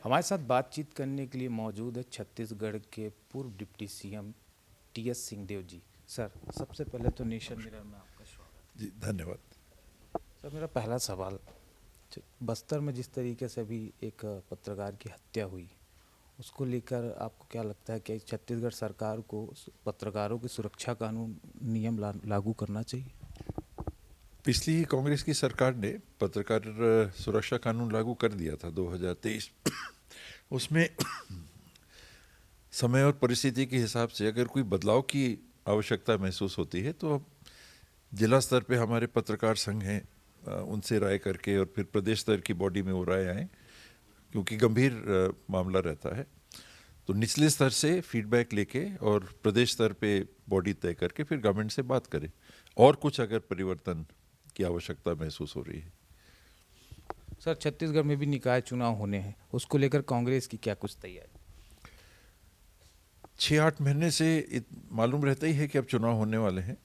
हमारे साथ बातचीत करने के लिए मौजूद है छत्तीसगढ़ के पूर्व डिप्टी सीएम टीएस सिंहदेव जी। सर, सबसे पहले तो नेशन मिरर में आपका स्वागत। जी धन्यवाद। सर, मेरा पहला सवाल, बस्तर में जिस तरीके से अभी एक पत्रकार की हत्या हुई, उसको लेकर आपको क्या लगता है कि छत्तीसगढ़ सरकार को पत्रकारों की सुरक्षा कानून नियम लागू करना चाहिए? पिछली कांग्रेस की सरकार ने पत्रकार सुरक्षा कानून लागू कर दिया था 2023। उसमें समय और परिस्थिति के हिसाब से अगर कोई बदलाव की आवश्यकता महसूस होती है तो अब जिला स्तर पे हमारे पत्रकार संघ हैं, उनसे राय करके और फिर प्रदेश स्तर की बॉडी में वो राय आए, क्योंकि गंभीर मामला रहता है तो निचले स्तर से फीडबैक लेके और प्रदेश स्तर पे बॉडी तय करके फिर गवर्नमेंट से बात करें और कुछ अगर परिवर्तन की आवश्यकता महसूस हो रही है। सर, छत्तीसगढ़ में भी निकाय चुनाव होने हैं, उसको लेकर कांग्रेस की क्या कुछ तैयारी? 6-8 महीने से मालूम रहता ही है कि अब चुनाव होने वाले हैं।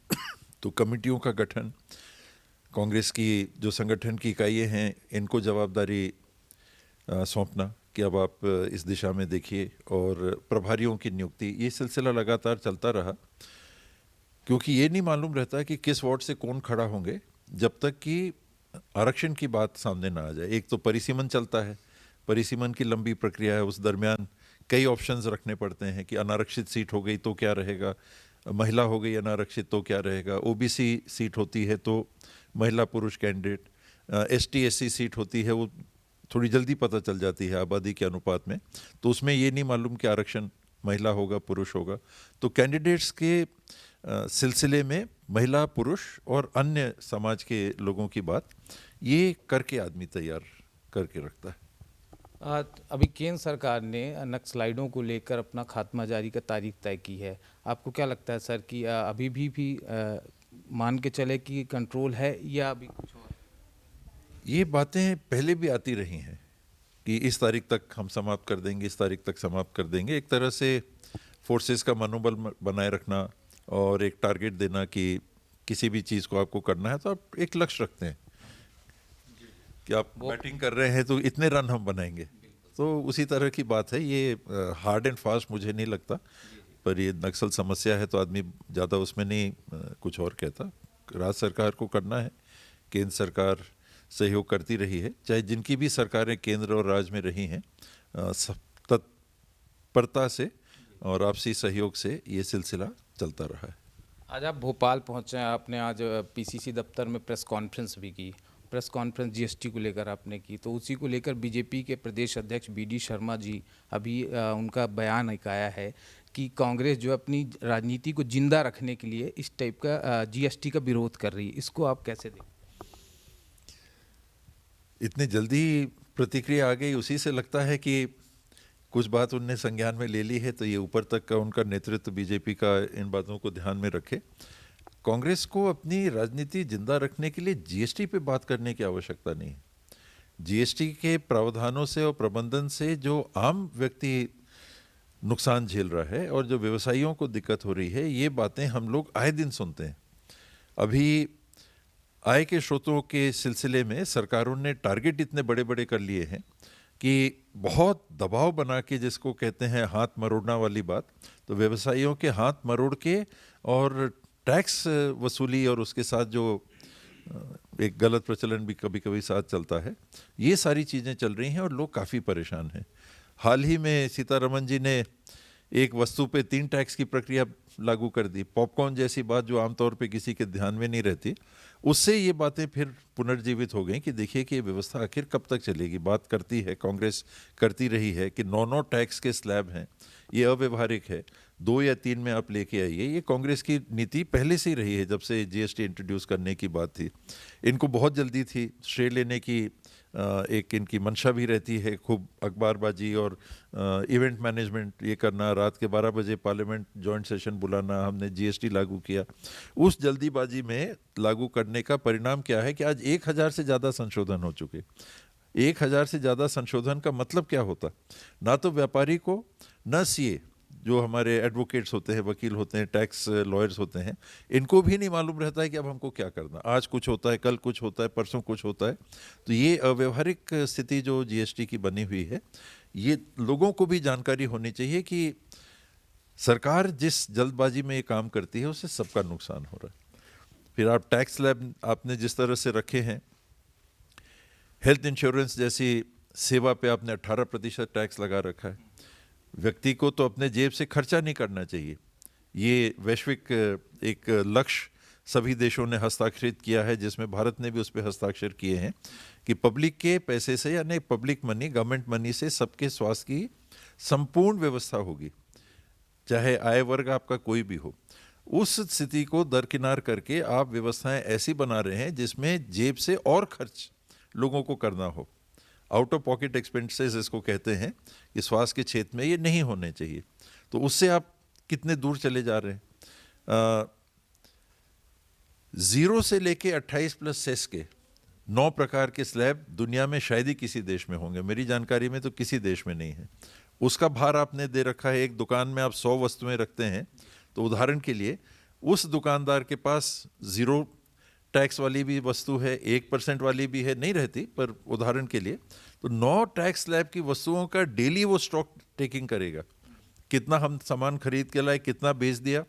तो कमेटियों का गठन, कांग्रेस की जो संगठन की इकाइयाँ हैं, इनको जवाबदारी सौंपना कि अब आप इस दिशा में देखिए, और प्रभारियों की नियुक्ति, ये सिलसिला लगातार चलता रहा, क्योंकि ये नहीं मालूम रहता कि किस वार्ड से कौन खड़ा होंगे जब तक कि आरक्षण की बात सामने ना आ जाए। एक तो परिसीमन चलता है, परिसीमन की लंबी प्रक्रिया है, उस दरमियान कई ऑप्शंस रखने पड़ते हैं कि अनारक्षित सीट हो गई तो क्या रहेगा, महिला हो गई अनारक्षित तो क्या रहेगा, ओबीसी सीट होती है तो महिला पुरुष कैंडिडेट, एसटी एससी सीट होती है वो थोड़ी जल्दी पता चल जाती है आबादी के अनुपात में, तो उसमें ये नहीं मालूम कि आरक्षण महिला होगा पुरुष होगा। तो कैंडिडेट्स के सिलसिले में महिला पुरुष और अन्य समाज के लोगों की बात ये करके आदमी तैयार करके रखता है। अभी केंद्र सरकार ने नक्सलाइटों को लेकर अपना खात्मा जारी का तारीख तय की है। आपको क्या लगता है सर कि अभी भी मान के चले कि कंट्रोल है या अभी कुछ और? ये बातें पहले भी आती रही हैं कि इस तारीख तक हम समाप्त कर देंगे, इस तारीख तक समाप्त कर देंगे। एक तरह से फोर्सेस का मनोबल बनाए रखना और एक टारगेट देना कि किसी भी चीज़ को आपको करना है तो आप एक लक्ष्य रखते हैं कि आप बैटिंग कर रहे हैं तो इतने रन हम बनाएंगे, तो उसी तरह की बात है। ये हार्ड एंड फास्ट मुझे नहीं लगता, पर ये नक्सल समस्या है तो आदमी ज़्यादा उसमें नहीं कुछ और कहता। राज्य सरकार को करना है, केंद्र सरकार सहयोग करती रही है, चाहे जिनकी भी सरकारें केंद्र और राज्य में रही हैं, तत्परता से और आपसी सहयोग से ये सिलसिला चलता रहा है। आज आप भोपाल पहुंचे हैं, आपने आज पीसीसी दफ्तर में प्रेस कॉन्फ्रेंस भी की। प्रेस कॉन्फ्रेंस जीएसटी को लेकर आपने की, तो उसी को लेकर बीजेपी के प्रदेश अध्यक्ष बीडी शर्मा जी अभी उनका बयान एक आया है कि कांग्रेस जो अपनी राजनीति को जिंदा रखने के लिए इस टाइप का जीएसटी का विरोध कर रही है, इसको आप कैसे देखें? इतनी जल्दी प्रतिक्रिया आ गई, उसी से लगता है कि कुछ बात उनने संज्ञान में ले ली है, तो ये ऊपर तक का उनका नेतृत्व बीजेपी का इन बातों को ध्यान में रखे। कांग्रेस को अपनी राजनीति जिंदा रखने के लिए जीएसटी पे बात करने की आवश्यकता नहीं है। जीएसटी के प्रावधानों से और प्रबंधन से जो आम व्यक्ति नुकसान झेल रहा है और जो व्यवसायियों को दिक्कत हो रही है, ये बातें हम लोग आए दिन सुनते हैं। अभी आय के स्रोतों के सिलसिले में सरकारों ने टारगेट इतने बड़े बड़े कर लिए हैं कि बहुत दबाव बना के, जिसको कहते हैं हाथ मरोड़ना वाली बात, तो व्यवसायियों के हाथ मरोड़ के और टैक्स वसूली और उसके साथ जो एक गलत प्रचलन भी कभी कभी साथ चलता है, ये सारी चीज़ें चल रही हैं और लोग काफ़ी परेशान हैं। हाल ही में सीतारमन जी ने एक वस्तु पे 3 टैक्स की प्रक्रिया लागू कर दी, पॉपकॉर्न जैसी बात जो आमतौर पे किसी के ध्यान में नहीं रहती। उससे ये बातें फिर पुनर्जीवित हो गई कि देखिए कि ये व्यवस्था आखिर कब तक चलेगी। बात करती है, कांग्रेस करती रही है कि 9 टैक्स के स्लैब हैं, ये अव्यवहारिक है, 2 या 3 में आप लेके आइए। ये कांग्रेस की नीति पहले से ही रही है, जब से जीएसटी इंट्रोड्यूस करने की बात थी। इनको बहुत जल्दी थी, श्रेय लेने की एक इनकी मंशा भी रहती है, खूब अखबारबाजी और इवेंट मैनेजमेंट ये करना, रात के 12 बजे पार्लियामेंट जॉइंट सेशन बुलाना, हमने जीएसटी लागू किया। उस जल्दीबाजी में लागू करने का परिणाम क्या है कि आज 1000 से ज़्यादा संशोधन हो चुके। 1000 से ज़्यादा संशोधन का मतलब क्या होता? ना तो व्यापारी को, न सीए जो हमारे एडवोकेट्स होते हैं, वकील होते हैं, टैक्स लॉयर्स होते हैं, इनको भी नहीं मालूम रहता है कि अब हमको क्या करना। आज कुछ होता है, कल कुछ होता है, परसों कुछ होता है। तो ये अव्यवहारिक स्थिति जो जीएसटी की बनी हुई है, ये लोगों को भी जानकारी होनी चाहिए कि सरकार जिस जल्दबाजी में ये काम करती है उससे सबका नुकसान हो रहा है। फिर आप टैक्स स्लैब आपने जिस तरह से रखे हैं, हेल्थ इंश्योरेंस जैसी सेवा पे आपने 18% टैक्स लगा रखा है। व्यक्ति को तो अपने जेब से खर्चा नहीं करना चाहिए। ये वैश्विक एक लक्ष्य सभी देशों ने हस्ताक्षरित किया है, जिसमें भारत ने भी उस पर हस्ताक्षर किए हैं कि पब्लिक के पैसे से, यानी पब्लिक मनी, गवर्नमेंट मनी से सबके स्वास्थ्य की संपूर्ण व्यवस्था होगी, चाहे आय वर्ग आपका कोई भी हो। उस स्थिति को दरकिनार करके आप व्यवस्थाएं ऐसी बना रहे हैं जिसमें जेब से और खर्च लोगों को करना हो। आउट ऑफ पॉकेट एक्सपेंसेस इसको कहते हैं कि स्वास्थ्य के क्षेत्र में ये नहीं होने चाहिए। तो उससे आप कितने दूर चले जा रहे हैं। 0 से लेके 28+ सेस के 9 प्रकार के स्लैब दुनिया में शायद ही किसी देश में होंगे, मेरी जानकारी में तो किसी देश में नहीं है। उसका भार आपने दे रखा है। एक दुकान में आप 100 वस्तुएं रखते हैं, तो उदाहरण के लिए उस दुकानदार के पास 0 टैक्स वाली भी वस्तु है, 1% वाली भी है, नहीं रहती, पर उदाहरण के लिए तो 9 टैक्स स्लैब की वस्तुओं का डेली वो स्टॉक टेकिंग करेगा। कितना हम सामान खरीद के लाए, कितना बेच दिया,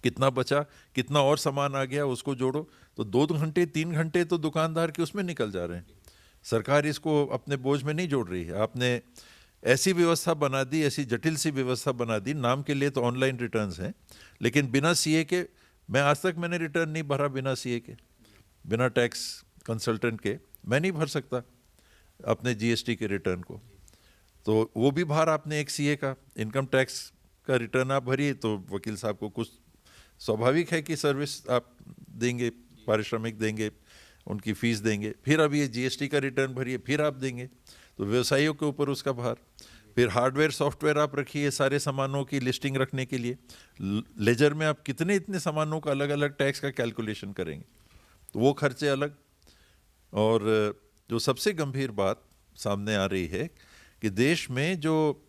कितना बचा, कितना और सामान आ गया, उसको जोड़ो तो 2 घंटे 3 घंटे तो दुकानदार के उसमें निकल जा रहे हैं। सरकार इसको अपने बोझ में नहीं जोड़ रही है। आपने ऐसी व्यवस्था बना दी, ऐसी जटिल सी व्यवस्था बना दी। नाम के लिए तो ऑनलाइन रिटर्न्स हैं, लेकिन बिना सीए के, मैं आज तक मैंने रिटर्न नहीं भरा बिना सीए के, बिना टैक्स कंसल्टेंट के मैं नहीं भर सकता अपने जीएसटी के रिटर्न को। तो वो भी भार आपने एक सीए का इनकम टैक्स का रिटर्न आप भरिए, तो वकील साहब को कुछ स्वाभाविक है कि सर्विस आप देंगे, पारिश्रमिक देंगे, उनकी फीस देंगे, फिर अब ये जीएसटी का रिटर्न भरिए, फिर आप देंगे, तो व्यवसायियों के ऊपर उसका भार। फिर हार्डवेयर सॉफ्टवेयर आप रखिए सारे सामानों की लिस्टिंग रखने के लिए। लेजर में आप कितने इतने सामानों का अलग अलग टैक्स का कैलकुलेशन करेंगे, तो वो खर्चे अलग। और जो सबसे गंभीर बात सामने आ रही है कि देश में जो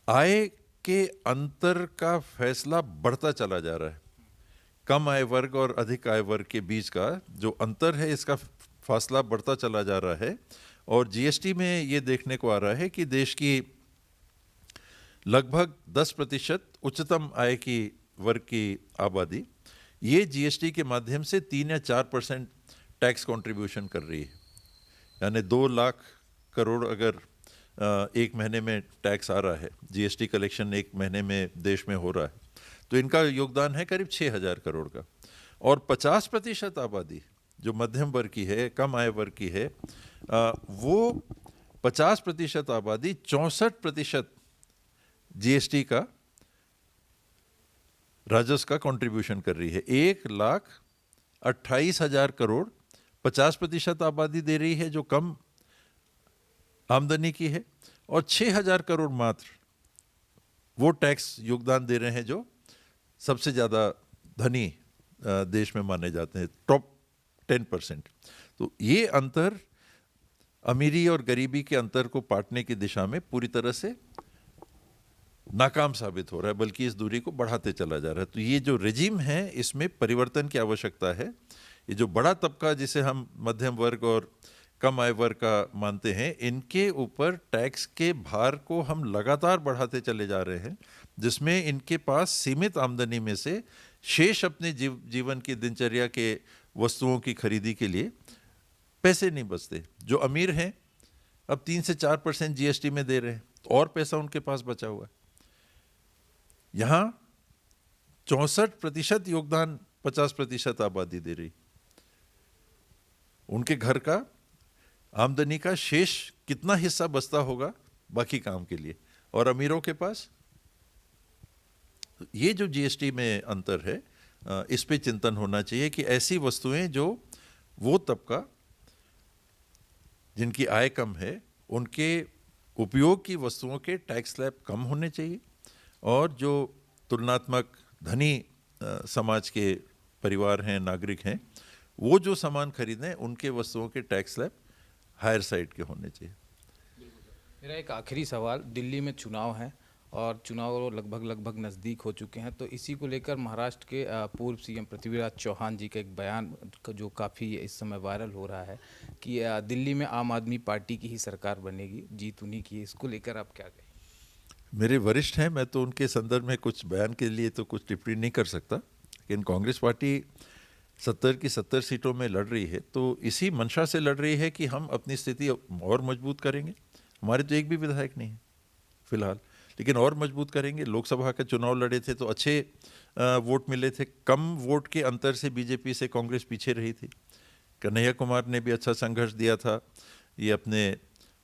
आय के अंतर का फैसला बढ़ता चला जा रहा है, कम आय वर्ग और अधिक आय वर्ग के बीच का जो अंतर है, इसका फासला बढ़ता चला जा रहा है। और जीएसटी में ये देखने को आ रहा है कि देश की लगभग 10% उच्चतम आय की वर्ग की आबादी ये जीएसटी के माध्यम से 3 या 4% टैक्स कंट्रीब्यूशन कर रही है। यानी 2 लाख करोड़ अगर एक महीने में टैक्स आ रहा है, जीएसटी कलेक्शन एक महीने में देश में हो रहा है, तो इनका योगदान है करीब 6,000 करोड़ का। और 50% आबादी जो मध्यम वर्ग की है, कम आय वर्ग की है, वो 50% आबादी 64% जीएसटी का राजस्व का कंट्रीब्यूशन कर रही है। 1,28,000 करोड़ 50% आबादी दे रही है जो कम आमदनी की है, और 6,000 करोड़ मात्र वो टैक्स योगदान दे रहे हैं जो सबसे ज़्यादा धनी देश में माने जाते हैं, टॉप 10%। तो ये अंतर, अमीरी और गरीबी के अंतर को पाटने की दिशा में पूरी तरह से नाकाम साबित हो रहा है, बल्कि इस दूरी को बढ़ाते चला जा रहा है। तो ये जो रेजिम है, इसमें परिवर्तन की आवश्यकता है। ये जो बड़ा तबका जिसे हम मध्यम वर्ग और कम आय वर्ग का मानते हैं, इनके ऊपर टैक्स के भार को हम लगातार बढ़ाते चले जा रहे हैं, जिसमें इनके पास सीमित आमदनी में से शेष अपने जीवन की दिनचर्या के वस्तुओं की खरीदी के लिए पैसे नहीं बचते। जो अमीर हैं अब 3 से 4% जीएसटी में दे रहे हैं, तो और पैसा उनके पास बचा हुआ है। यहाँ 64% योगदान 50% आबादी दे रही। उनके घर का आमदनी का शेष कितना हिस्सा बचता होगा बाकी काम के लिए, और अमीरों के पास। ये जो जीएसटी में अंतर है, इस पे चिंतन होना चाहिए कि ऐसी वस्तुएं जो वो तबका जिनकी आय कम है, उनके उपयोग की वस्तुओं के टैक्स स्लैब कम होने चाहिए, और जो तुलनात्मक धनी समाज के परिवार हैं, नागरिक हैं, वो जो सामान खरीदें उनके वस्तुओं के टैक्स स्लैब हायर साइड के होने चाहिए। मेरा एक आखिरी सवाल, दिल्ली में चुनाव है और चुनाव लगभग नज़दीक हो चुके हैं। तो इसी को लेकर महाराष्ट्र के पूर्व सीएम पृथ्वीराज चौहान जी का एक बयान जो काफ़ी इस समय वायरल हो रहा है कि दिल्ली में आम आदमी पार्टी की ही सरकार बनेगी, जीत उन्हीं की है। इसको लेकर आप क्या कहें? मेरे वरिष्ठ हैं, मैं तो उनके संदर्भ में कुछ बयान के लिए तो कुछ टिप्पणी नहीं कर सकता, लेकिन कांग्रेस पार्टी 70 की 70 सीटों में लड़ रही है तो इसी मंशा से लड़ रही है कि हम अपनी स्थिति और मजबूत करेंगे। हमारे तो एक भी विधायक नहीं है फिलहाल, लेकिन और मजबूत करेंगे। लोकसभा का चुनाव लड़े थे तो अच्छे वोट मिले थे, कम वोट के अंतर से बीजेपी से कांग्रेस पीछे रही थी। कन्हैया कुमार ने भी अच्छा संघर्ष दिया था, ये अपने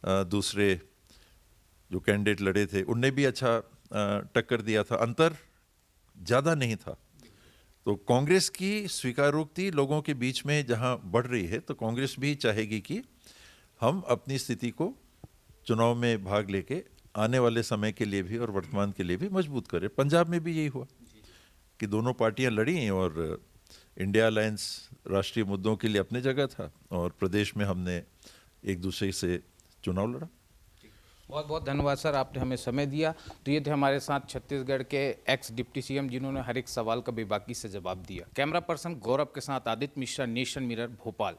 दूसरे जो कैंडिडेट लड़े थे उनने भी अच्छा टक्कर दिया था, अंतर ज़्यादा नहीं था। तो कांग्रेस की स्वीकारोक्ति लोगों के बीच में जहां बढ़ रही है तो कांग्रेस भी चाहेगी कि हम अपनी स्थिति को चुनाव में भाग लेके आने वाले समय के लिए भी और वर्तमान के लिए भी मजबूत करें। पंजाब में भी यही हुआ कि दोनों पार्टियां लड़ी और इंडिया अलायंस राष्ट्रीय मुद्दों के लिए अपनी जगह था और प्रदेश में हमने एक दूसरे से चुनाव लड़ा। बहुत बहुत धन्यवाद सर, आपने हमें समय दिया। तो ये थे हमारे साथ छत्तीसगढ़ के एक्स डिप्टी सीएम जिन्होंने हर एक सवाल का बेबाकी से जवाब दिया। कैमरा पर्सन गौरव के साथ आदित्य मिश्रा, नेशन मिरर, भोपाल।